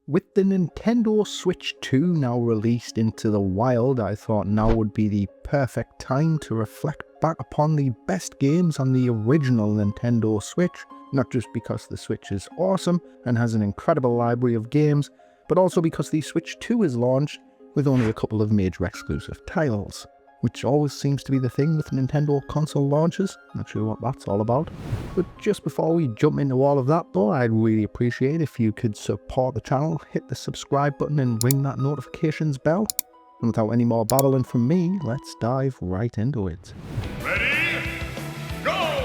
With the Nintendo Switch 2 now released into the wild, I thought now would be the perfect time to reflect back upon the best games on the original Nintendo Switch, not just because the Switch is awesome and has an incredible library of games, but also because the Switch 2 is launched with only a couple of major exclusive titles, which always seems to be the thing with Nintendo console launches. Not sure what that's all about. But just before we jump into all of that though, I'd really appreciate if you could support the channel, hit the subscribe button and ring that notifications bell. And without any more babbling from me, let's dive right into it. Ready? Go!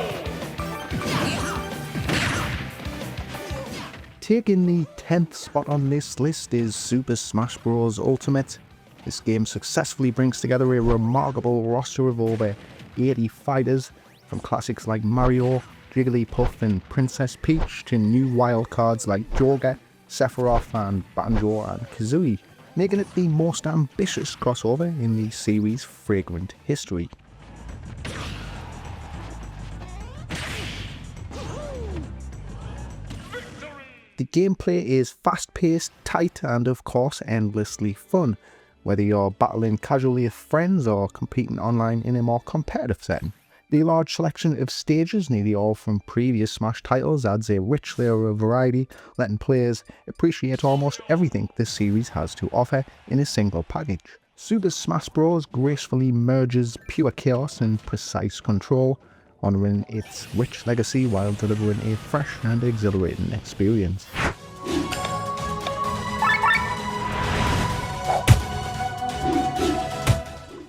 Taking the 10th spot on this list is Super Smash Bros. Ultimate. This game successfully brings together a remarkable roster of over 80 fighters, from classics like Mario, Jigglypuff and Princess Peach to new wildcards like Joker, Sephiroth and Banjo and Kazooie, making it the most ambitious crossover in the series' fragrant history. The gameplay is fast-paced, tight and of course endlessly fun, whether you're battling casually with friends or competing online in a more competitive setting. The large selection of stages, nearly all from previous Smash titles, adds a rich layer of variety, letting players appreciate almost everything this series has to offer in a single package. Super Smash Bros. Gracefully merges pure chaos and precise control, honouring its rich legacy while delivering a fresh and exhilarating experience.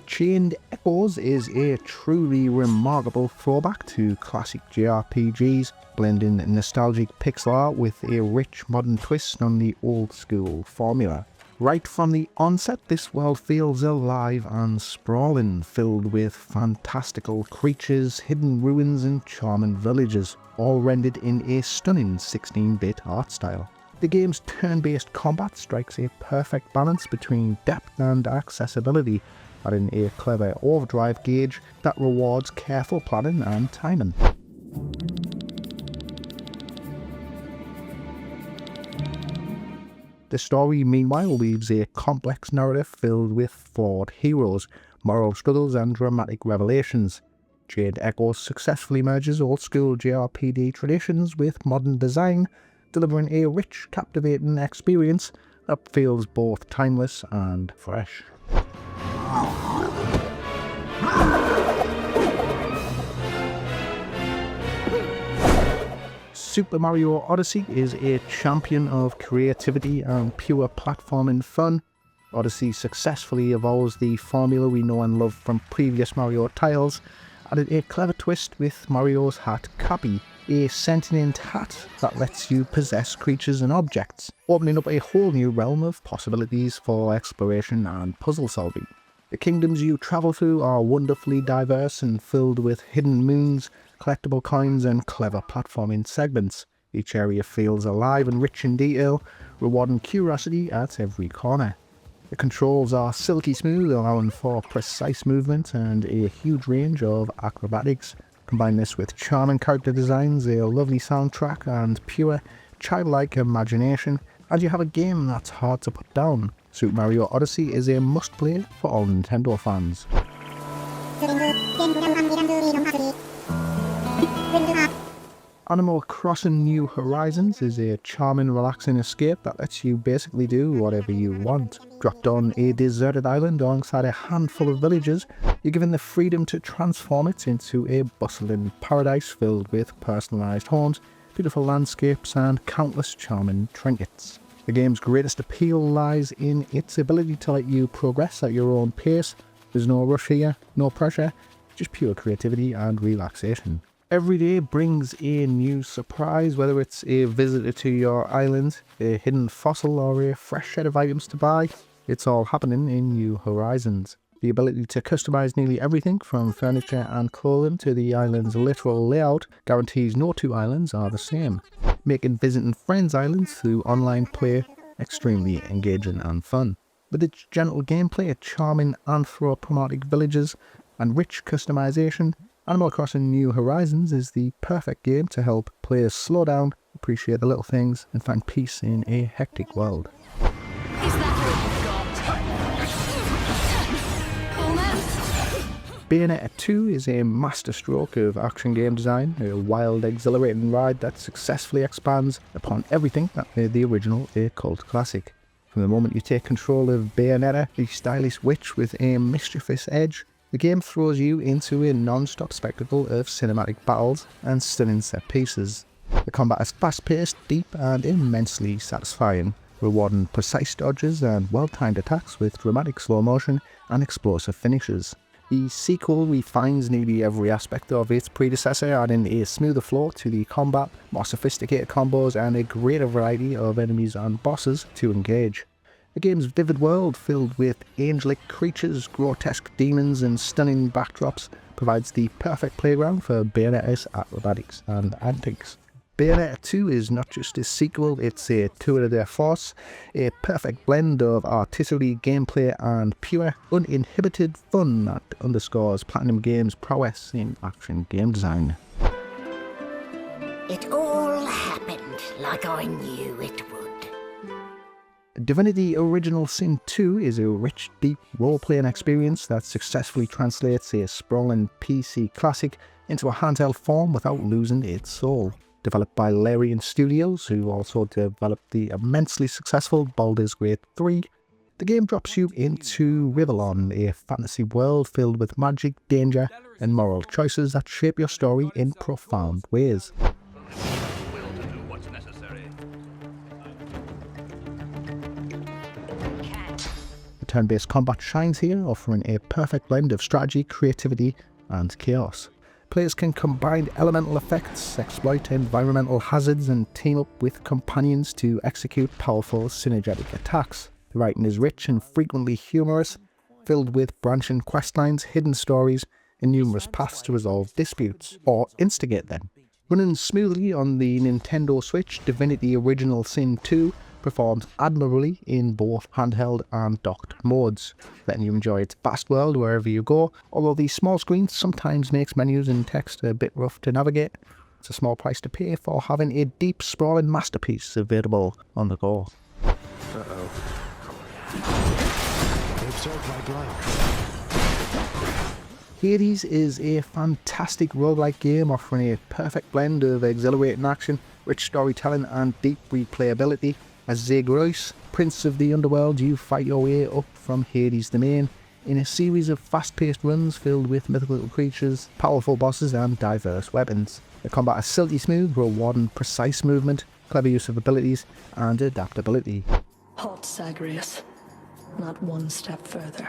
Chained Echoes is a truly remarkable throwback to classic JRPGs, blending nostalgic pixel art with a rich modern twist on the old school formula. Right from the onset, this world feels alive and sprawling, filled with fantastical creatures, hidden ruins and charming villages, all rendered in a stunning 16-bit art style. The game's turn-based combat strikes a perfect balance between depth and accessibility, adding a clever overdrive gauge that rewards careful planning and timing. The story, meanwhile, weaves a complex narrative filled with flawed heroes, moral struggles and dramatic revelations. Chained Echoes successfully merges old-school JRPG traditions with modern design, delivering a rich, captivating experience that feels both timeless and fresh. Super Mario Odyssey is a champion of creativity and pure platforming fun. Odyssey successfully evolves the formula we know and love from previous Mario titles, added a clever twist with Mario's hat Cappy, a sentient hat that lets you possess creatures and objects, opening up a whole new realm of possibilities for exploration and puzzle solving. The kingdoms you travel through are wonderfully diverse and filled with hidden moons, collectible coins and clever platforming segments. Each area feels alive and rich in detail, rewarding curiosity at every corner. The controls are silky smooth, allowing for precise movement and a huge range of acrobatics. Combine this with charming character designs, a lovely soundtrack and pure, childlike imagination, and you have a game that's hard to put down. Super Mario Odyssey is a must-play for all Nintendo fans. Animal Crossing New Horizons is a charming, relaxing escape that lets you basically do whatever you want. Dropped on a deserted island alongside a handful of villagers, you're given the freedom to transform it into a bustling paradise filled with personalised homes, beautiful landscapes and countless charming trinkets. The game's greatest appeal lies in its ability to let you progress at your own pace. There's no rush here, no pressure, just pure creativity and relaxation. Every day brings a new surprise, whether it's a visitor to your island, a hidden fossil or a fresh set of items to buy. It's all happening in New Horizons. The ability to customize nearly everything from furniture and clothing to the island's literal layout guarantees no two islands are the same, making visiting friends' islands through online play extremely engaging and fun. With its gentle gameplay, charming anthropomorphic villages, and rich customization, Animal Crossing New Horizons is the perfect game to help players slow down, appreciate the little things, and find peace in a hectic world. Bayonetta 2 is a masterstroke of action game design, a wild, exhilarating ride that successfully expands upon everything that made the original a cult classic. From the moment you take control of Bayonetta, the stylish witch with a mischievous edge, the game throws you into a non-stop spectacle of cinematic battles and stunning set pieces. The combat is fast-paced, deep and immensely satisfying, rewarding precise dodges and well-timed attacks with dramatic slow motion and explosive finishes. The sequel refines nearly every aspect of its predecessor, adding a smoother flow to the combat, more sophisticated combos and a greater variety of enemies and bosses to engage. The game's vivid world, filled with angelic creatures, grotesque demons and stunning backdrops, provides the perfect playground for Bayonetta's acrobatics and antics. Bayonetta 2 is not just a sequel, it's a tour de force, a perfect blend of artistry, gameplay and pure, uninhibited fun that underscores Platinum Games' prowess in action game design. It all happened like I knew it would. Divinity Original Sin 2 is a rich, deep role-playing experience that successfully translates a sprawling PC classic into a handheld form without losing its soul. Developed by Larian Studios, who also developed the immensely successful Baldur's Gate 3, the game drops you into Rivellon, a fantasy world filled with magic, danger, and moral choices that shape your story in profound ways. The turn-based combat shines here, offering a perfect blend of strategy, creativity, and chaos. Players can combine elemental effects, exploit environmental hazards, and team up with companions to execute powerful synergetic attacks. The writing is rich and frequently humorous, filled with branching questlines, hidden stories, and numerous paths to resolve disputes, or instigate them. Running smoothly on the Nintendo Switch, Divinity Original Sin 2 performs admirably in both handheld and docked modes, letting you enjoy its vast world wherever you go. Although the small screen sometimes makes menus and text a bit rough to navigate, it's a small price to pay for having a deep, sprawling masterpiece available on the go. Uh-oh. They absorbed my blood. Hades is a fantastic roguelike game offering a perfect blend of exhilarating action, rich storytelling and deep replayability. As Zagreus, Prince of the Underworld, you fight your way up from Hades' domain in a series of fast-paced runs filled with mythical creatures, powerful bosses and diverse weapons. The combat is silky smooth, rewarding precise movement, clever use of abilities and adaptability. Halt, Zagreus. Not one step further.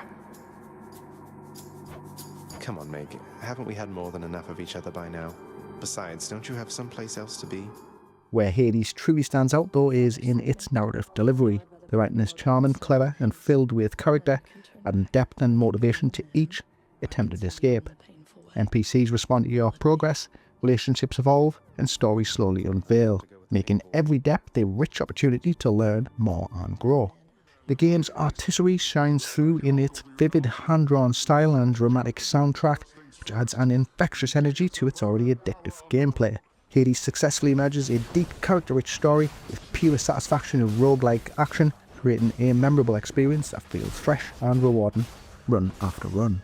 Come on, Meg. Haven't we had more than enough of each other by now? Besides, don't you have someplace else to be? Where Hades truly stands out, though, is in its narrative delivery. The writing is charming, clever, and filled with character, adding depth and motivation to each attempted escape. NPCs respond to your progress, relationships evolve, and stories slowly unveil, making every depth a rich opportunity to learn more and grow. The game's artistry shines through in its vivid hand-drawn style and dramatic soundtrack, which adds an infectious energy to its already addictive gameplay. Hades successfully merges a deep, character-rich story with pure satisfaction of roguelike action, creating a memorable experience that feels fresh and rewarding run after run.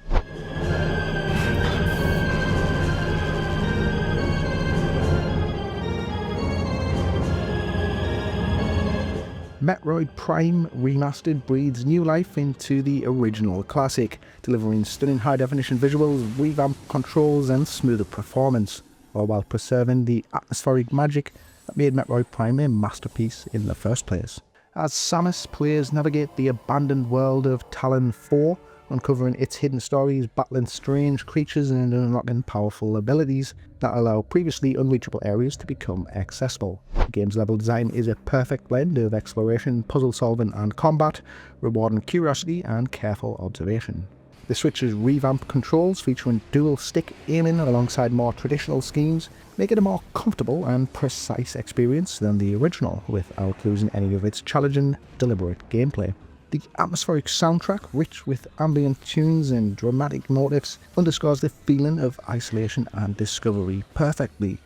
Metroid Prime Remastered breathes new life into the original classic, delivering stunning high-definition visuals, revamped controls and smoother performance, all while preserving the atmospheric magic that made Metroid Prime a masterpiece in the first place. As Samus, players navigate the abandoned world of Talon 4, uncovering its hidden stories, battling strange creatures and unlocking powerful abilities that allow previously unreachable areas to become accessible. The game's level design is a perfect blend of exploration, puzzle solving and combat, rewarding curiosity and careful observation. The Switch's revamped controls, featuring dual stick aiming alongside more traditional schemes, make it a more comfortable and precise experience than the original, without losing any of its challenging, deliberate gameplay. The atmospheric soundtrack, rich with ambient tunes and dramatic motifs, underscores the feeling of isolation and discovery perfectly.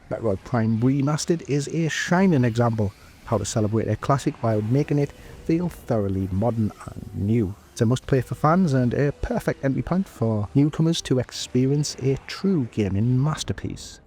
Metroid Prime Remastered is a shining example of how to celebrate a classic while making it feel thoroughly modern and new. It's a must-play for fans and a perfect entry point for newcomers to experience a true gaming masterpiece.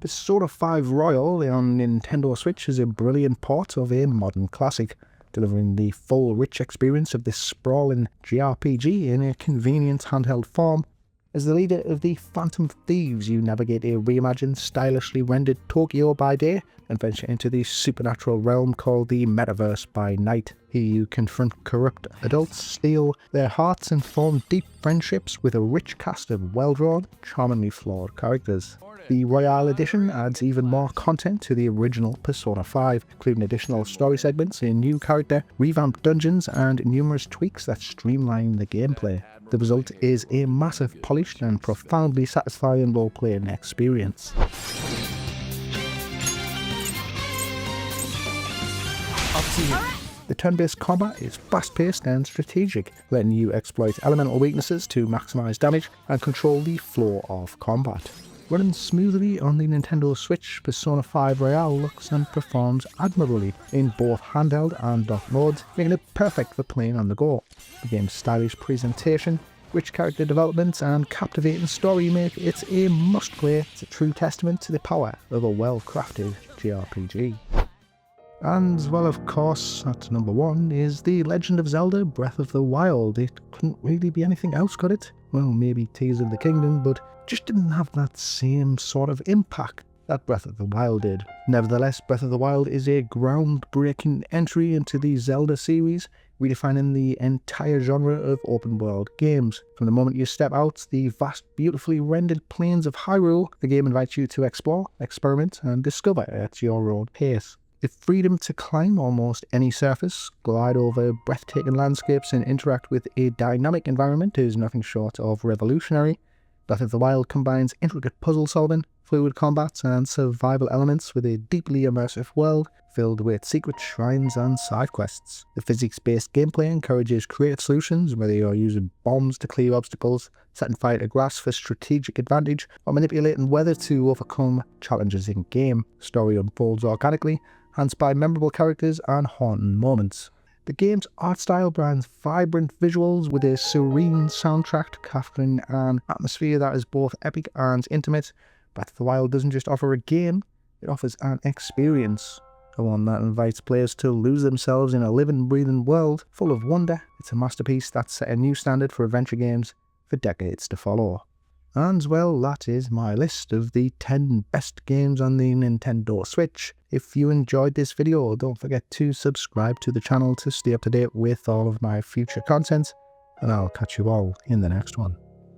Persona 5 Royal on Nintendo Switch is a brilliant port of a modern classic, delivering the full rich experience of this sprawling JRPG in a convenient handheld form. As the leader of the Phantom Thieves, you navigate a reimagined, stylishly rendered Tokyo by day and venture into the supernatural realm called the Metaverse by night. Here you confront corrupt adults, steal their hearts and form deep friendships with a rich cast of well-drawn, charmingly flawed characters. The Royale Edition adds even more content to the original Persona 5, including additional story segments, a new character, revamped dungeons, and numerous tweaks that streamline the gameplay. The result is a massive, polished, and profoundly satisfying role-playing experience. The turn-based combat is fast-paced and strategic, letting you exploit elemental weaknesses to maximise damage and control the flow of combat. Running smoothly on the Nintendo Switch, Persona 5 Royale looks and performs admirably in both handheld and dock modes, making it perfect for playing on the go. The game's stylish presentation, rich character development, and captivating story make it a must-play. It's a true testament to the power of a well-crafted JRPG. And, well, of course, at number 1 is The Legend of Zelda Breath of the Wild. It couldn't really be anything else, could it? Well, maybe Tears of the Kingdom, but just didn't have that same sort of impact that Breath of the Wild did. Nevertheless, Breath of the Wild is a groundbreaking entry into the Zelda series, redefining the entire genre of open-world games. From the moment you step out the vast, beautifully rendered plains of Hyrule, the game invites you to explore, experiment, and discover at your own pace. The freedom to climb almost any surface, glide over breathtaking landscapes, and interact with a dynamic environment is nothing short of revolutionary. Breath of the Wild combines intricate puzzle solving, fluid combat, and survival elements with a deeply immersive world filled with secret shrines and side quests. The physics-based gameplay encourages creative solutions, whether you're using bombs to clear obstacles, setting fire to grass for strategic advantage, or manipulating weather to overcome challenges in-game. Story unfolds organically, enhanced by memorable characters and haunting moments. The game's art style brands vibrant visuals with a serene soundtrack capturing an atmosphere that is both epic and intimate. Breath of the Wild doesn't just offer a game, it offers an experience. One that invites players to lose themselves in a living, breathing world full of wonder. It's a masterpiece that set a new standard for adventure games for decades to follow. And well, that is my list of the 10 best games on the Nintendo Switch. If you enjoyed this video, don't forget to subscribe to the channel to stay up to date with all of my future content, and I'll catch you all in the next one.